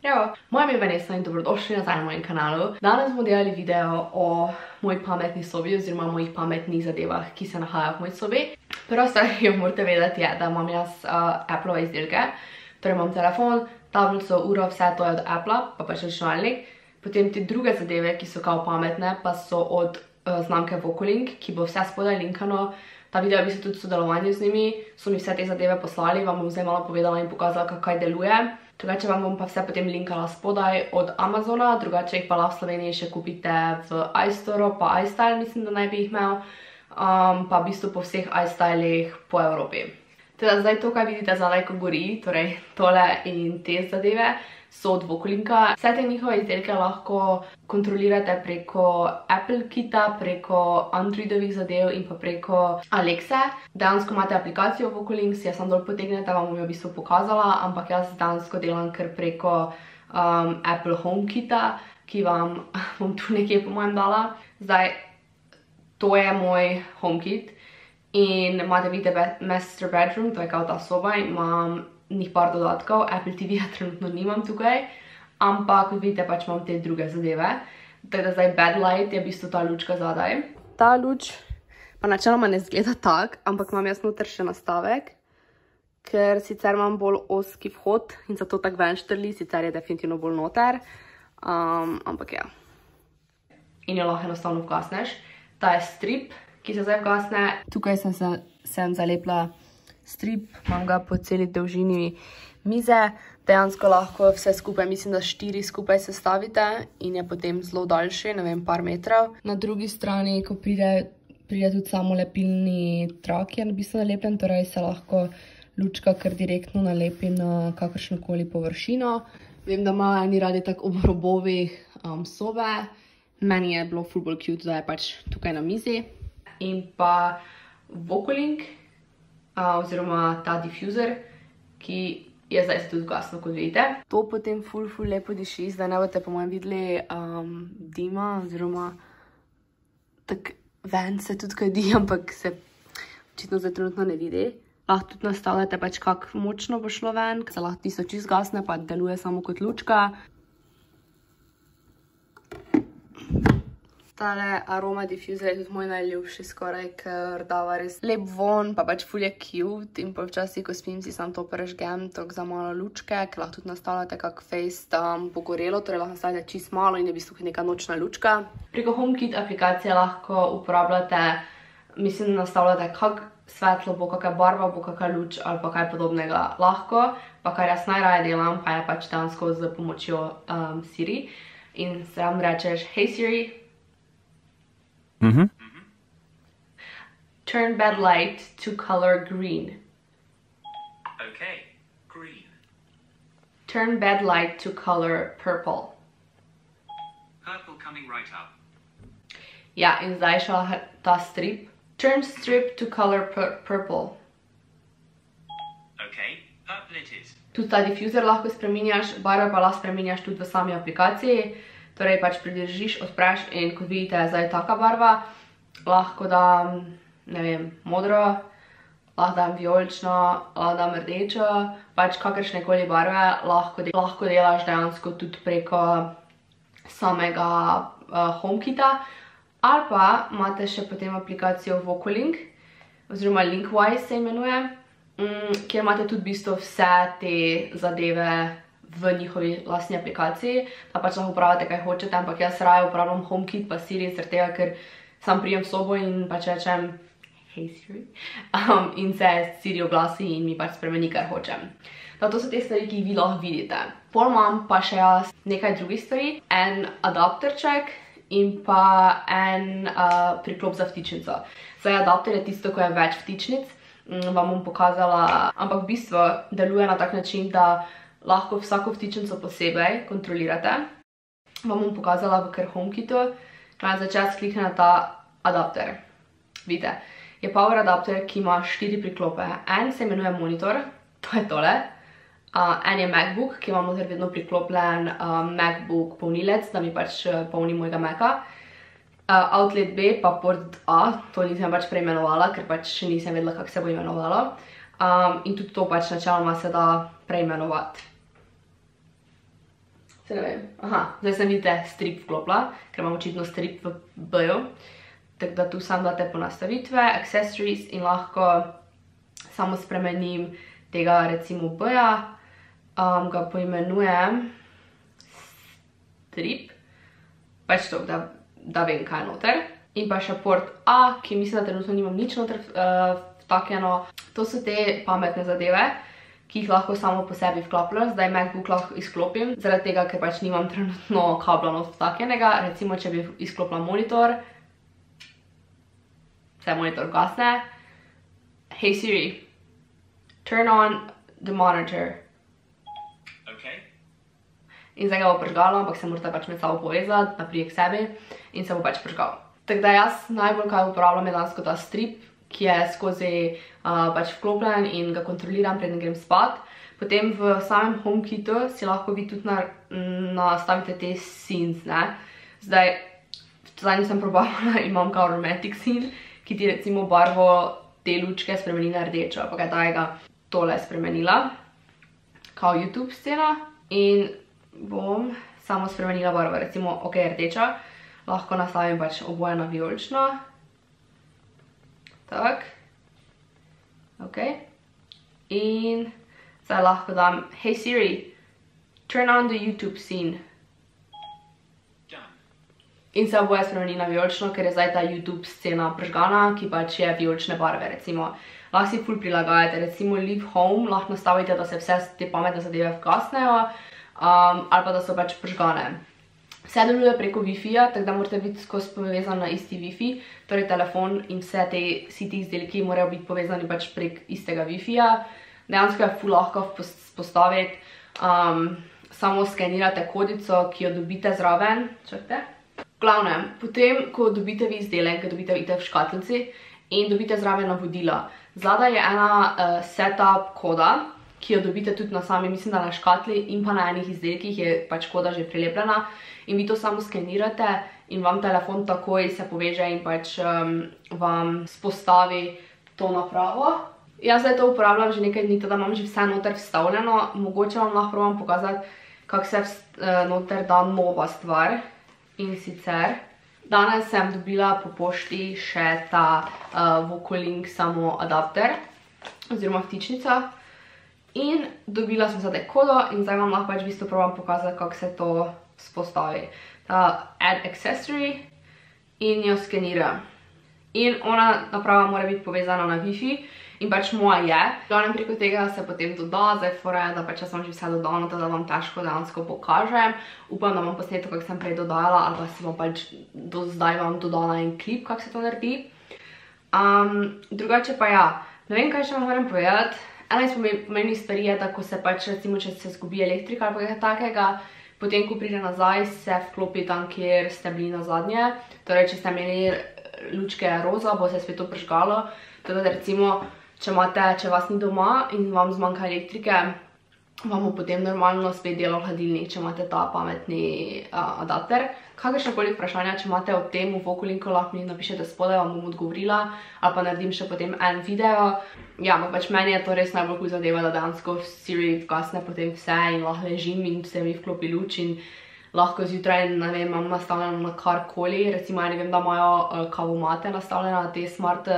Zdravo! Moje ime je Vanessa in dobrodošli nazaj na mojem kanalu. Danes bomo delali video o moji pametni sobi oziroma mojih pametnih zadevah, ki se nahajajo v moji sobi. Prva stvar, ki jo morate vedeti, je, da imam jaz Apple-ove izdelke. Torej imam telefon, tablico, uro, vse to je od Apple-a, pa pač računalnik. Potem te druge zadeve, ki so kao pametne, pa so od znamke Vokolink, ki bo vse spodaj linkano. Ta video je v bistvu tudi sodelovanje z njimi, so mi vse te zadeve poslali, vam bom zdaj malo povedala in pokazala, kaj deluje. Drugače vam bom pa vse potem linkala spodaj od Amazona, drugače jih pa lahko v Sloveniji še kupite v iStore, pa iStyle mislim, da naj bi jih imel, pa v bistvu po vseh iStylih po Evropi. Teda zdaj to, kaj vidite zadaj, ko gori, torej tole in te zadeve, so od Vokolinka. Vse te njihove izdelke lahko kontrolirate preko Apple Kita, preko Androidovih zadev in pa preko Alexe. Dejansko imate aplikacijo Vokolink, si jo samo dol potegnete, vam bom jo v bistvu pokazala, ampak jaz dejansko delam kar preko Apple Home Kita, ki vam bom tu nekje po mojem dala. Zdaj, to je moj HomeKit in imate vidite master bedroom, to je kao ta soba in imam njih par dodatkov, Apple TV-ja trenutno nimam tukaj, ampak vidite pač imam te druge zadeve. Tako da zdaj bed light je v bistvu ta lučka zadaj. Ta luč pa načeloma ne zgleda tak, ampak imam jaz noter še nastavek, ker sicer imam bolj ozki vhod in zato tak ven štrli, sicer je definitivno bolj noter, ampak ja. In jo lahko enostavno vgasneš. Ta je strip, ki se zdaj vgasne. Tukaj sem zalepila strip, imam ga po celi dolžini mize, dejansko lahko vse skupaj, mislim, da 4 skupaj sestavite in je potem zelo daljši, ne vem, par metrov. Na drugi strani, ko pride tudi samo lepilni trak, je v bistvu nalepljen, torej se lahko lučka kar direktno nalepi na kakršnokoli površino. Vem, da imajo eni radi tako ob robovih sobe, meni je bilo ful bolj cute, da je pač tukaj na mizi. In pa Vokolink, oziroma ta diffuser, ki je zdaj se tudi zgasnil, kot vidite. To potem ful lepo diši, zdaj ne boste po mojem videli dima, oziroma tak ven se tudi kaj di, ampak se očitno zdaj trenutno ne vidi. Lahko tudi nastavljate pač kak močno bo šlo ven, se lahko tisto čist zgasne, pa deluje samo kot lučka. Tale aroma diffuser je tudi moj najljubši skoraj, ker dava res lep von, pa pač ful je cute in pa včasih, ko spim, si sam to prežgem, toliko za malo lučke, ker lahko tudi nastavljate kak face pogorelo, torej lahko nastavljate čist malo in je v bistvu neka nočna lučka. Preko HomeKit aplikacije lahko uporabljate, mislim, nastavljate kak svetlo bo, kakaj barva bo, kakaj luč ali pa kaj podobnega lahko, pa kar jaz najraje delam, pa je pač dejansko z pomočjo Siri in se vam rečeš, hey Siri, turn bed light to color green. Okay, green. Turn bed light to color purple. Purple coming right up. Ja, in zdaj še ta strip. Turn strip to color purple. Okay, purple it is. Tudi ta diffuser lahko spreminjaš, barve pa lahko spreminjaš tudi v sami aplikaciji. Torej pač pridržiš, odpreš in kot vidite je zdaj taka barva. Lahko dam, ne vem, modro, lahko dam vijolično, lahko dam rdečo, pač kakršnekoli barve lahko delaš dejansko tudi preko samega HomeKita. Ali pa imate še potem aplikacijo Vokolink, oziroma Linkwise se imenuje, kjer imate tudi v bistvu vse te zadeve v njihovi lastni aplikaciji, da pač lahko upravljate, kaj hočete, ampak jaz raje uporabljam HomeKit pa Siri, zaradi tega, ker sam prijem v sobo in pač rečem hey Siri, in se Siri oglasi in mi pač spremeni, kar hočem. To so te stvari, ki jih vi lahko vidite. Pol imam pa še jaz nekaj drugih stvari, en adapterček in pa en priklop za vtičnico. Zdaj adapter je tisto, ko je več vtičnic, vam bom pokazala, ampak v bistvu deluje na tak način, da lahko vsako vtičnico posebej kontrolirate. Vam bom pokazala v kar HomeKitu. Zdaj čas klikne na ta adapter. Vidite, je power adapter, ki ima 4 priklope. En se imenuje monitor, to je tole. En je MacBook, ki ima noter vedno priklopljen MacBook polnilec, da mi pač polni mojega Maca. Outlet B pa port A, to nisem pač preimenovala, ker pač še nisem vedela, kako se bo imenovalo. In tudi to pač načeloma se da preimenovati. Se ne vem. Aha, zdaj sem vidite strip vklopila, ker imam očitno strip v B-ju. Tako da tu sam date po nastavitve, accessories in lahko samo spremenim tega recimo B-ja. Ga poimenujem strip. Pač to, da vem, kaj je noter. In pa še port A, ki mislim, da trenutno nimam nič noter vtakljeno. To so te pametne zadeve, ki jih lahko samo po sebi vklopljam. Zdaj MacBook lahko izklopim, zaradi tega, ker pač nimam trenutno kabla not vtakljenega. Recimo, če bi izklopila monitor, se monitor gasne. Hey Siri, turn on the monitor. Okay. In zdaj ga bo prižgalo, ampak se morate pač med sabo povezati, naprije k sebi in se bo pač prižgal. Tako da jaz najbolj kaj uporabljam je dejansko ta strip, ki je skozi pač vklopljen in ga kontroliram, preden grem spat. Potem v samem HomeKitu si lahko vi tudi nastavite te scenes, ne. Zdaj nisem probala, imam kao romantic scene, ki ti recimo barvo te lučke spremeni na rdečo, pa kaj tajega tole spremenila, kao YouTube scena in bom samo spremenila barvo, recimo ok, rdeča. Lahko nastavim pač oboje na vijolično. Tak. Ok. In zdaj lahko dam Hey Siri, turn on the YouTube scene. Done. In se oboje spremeni na vijolično, ker je zdaj ta YouTube scena prižgana, ki pač je vijolične barve, recimo. Lahko si ful prilagajate, recimo Leave Home, lahko nastavite, da se vse te pametne zadeve vgasnejo, ali pa da so pač prižgane. Vse deluje preko Wi-Fi-ja, tako da morate biti skozi povezani na isti Wi-Fi, torej telefon in vsi ti izdelki morajo biti povezani pač prek istega Wi-Fi-ja. Dejansko je ful lahko postaviti, samo skenirate kodico, ki jo dobite zraven. Čakajte. V glavnem, potem, ko dobite vi izdelek, ga dobite v škatlici in dobite zraven navodila. Zadaj je ena setup koda, ki jo dobite tudi na sami, mislim, da na škatli in pa na enih izdelkih je pač koda že prilepljena. In vi to samo skenirate in vam telefon takoj se poveže in pač vam spostavi to napravo. Jaz zdaj to uporabljam že nekaj dni, da imam že vse noter vstavljeno. Mogoče vam lahko probam pokazati, kako se noter da nova stvar. In sicer, danes sem dobila po pošti še ta Vocolink samo adapter, oziroma vtičnica. In dobila sem zdaj kodo in zdaj vam lahko pač v bistvu probam pokazati, kako se to spostavi. Ta add accessory in jo skeniram. In ona naprava mora biti povezana na Wi-Fi in pač moja je. Glavnem preko tega se potem doda, zdaj fora je, da pač jaz sem že vse dodala, da vam težko dejansko pokažem. Upam, da vam posneto, kako sem prej dodala, ali pa si bom pač zdaj vam dodala en klip, kako se to naredi. Drugače pa ja, ne vem, kaj še vam moram povedati. Ena iz pomembnih stvari je, da ko se pač, recimo, če se zgubi elektrika ali pa kaj takega, potem, ko pride nazaj, se vklopi tam, kjer ste bili nazadnje. Torej, če ste imeli lučke roza, bo se spet to prižgalo. Tako da, recimo, če vas ni doma in vam zmanjka elektrike, vam bo potem normalno spet delal hladilnik, če imate ta pametni adapter. Kakršnekoli vprašanja, če imate o tem v Vocolinku, lahko mi napišete spodaj, vam bom odgovorila, ali pa naredim še potem en video. Ja, ampak pač meni je to res najbolj cool zadeva, da dejansko Siri vgasne potem vse in lahko ležim in se mi vklopi luč in lahko zjutraj, ne vem, imam nastavljeno na karkoli. Recimo, ja ne vem, da imajo kavomate nastavljene na te smart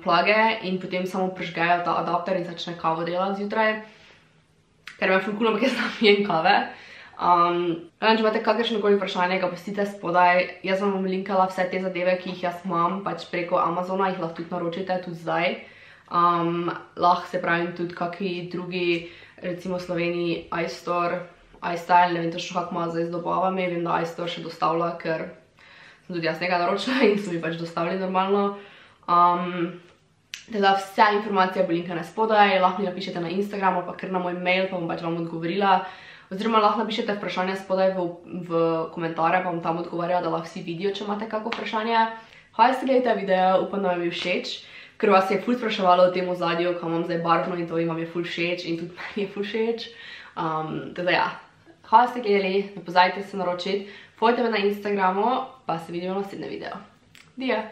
plage in potem samo prižgejo ta adapter in začne kavo delati zjutraj. Ker me je ful cool, ampak jaz tam pijem kave. Če imate kakršnekoli vprašanje, ga pustite spodaj. Jaz vam bom linkala vse te zadeve, ki jih jaz imam, pač preko Amazona, jih lahko tudi naročite, tudi zdaj. Lahko se pravim tudi kakvi drugi, recimo v Sloveniji, iStore, iStyle, ne vem točno kako ima zdaj z dobavami, vem, da iStore še dostavlja, ker sem tudi jaz nekaj naročila in so mi pač dostavili normalno. Teda vse informacije bo linkane spodaj, lahko mi napišete na Instagram ali pa kar na moj mail, pa bom pač vam odgovorila. Oziroma lahko napišete vprašanje spodaj v komentarje, pa bom tam odgovarjala, da lahko vsi vidijo, če imate kako vprašanje. Hvala, ste gledali ta video, upam, da vam je bil všeč, ker vas je ful spraševalo o tem ozadju, kam imam zdaj barvno in to vam je ful všeč in tudi meni je ful všeč. Teda ja, hvala, ste gledali, ne pozabite se naročiti, followajte me na Instagramu, pa se vidimo v naslednjem videu. Dio!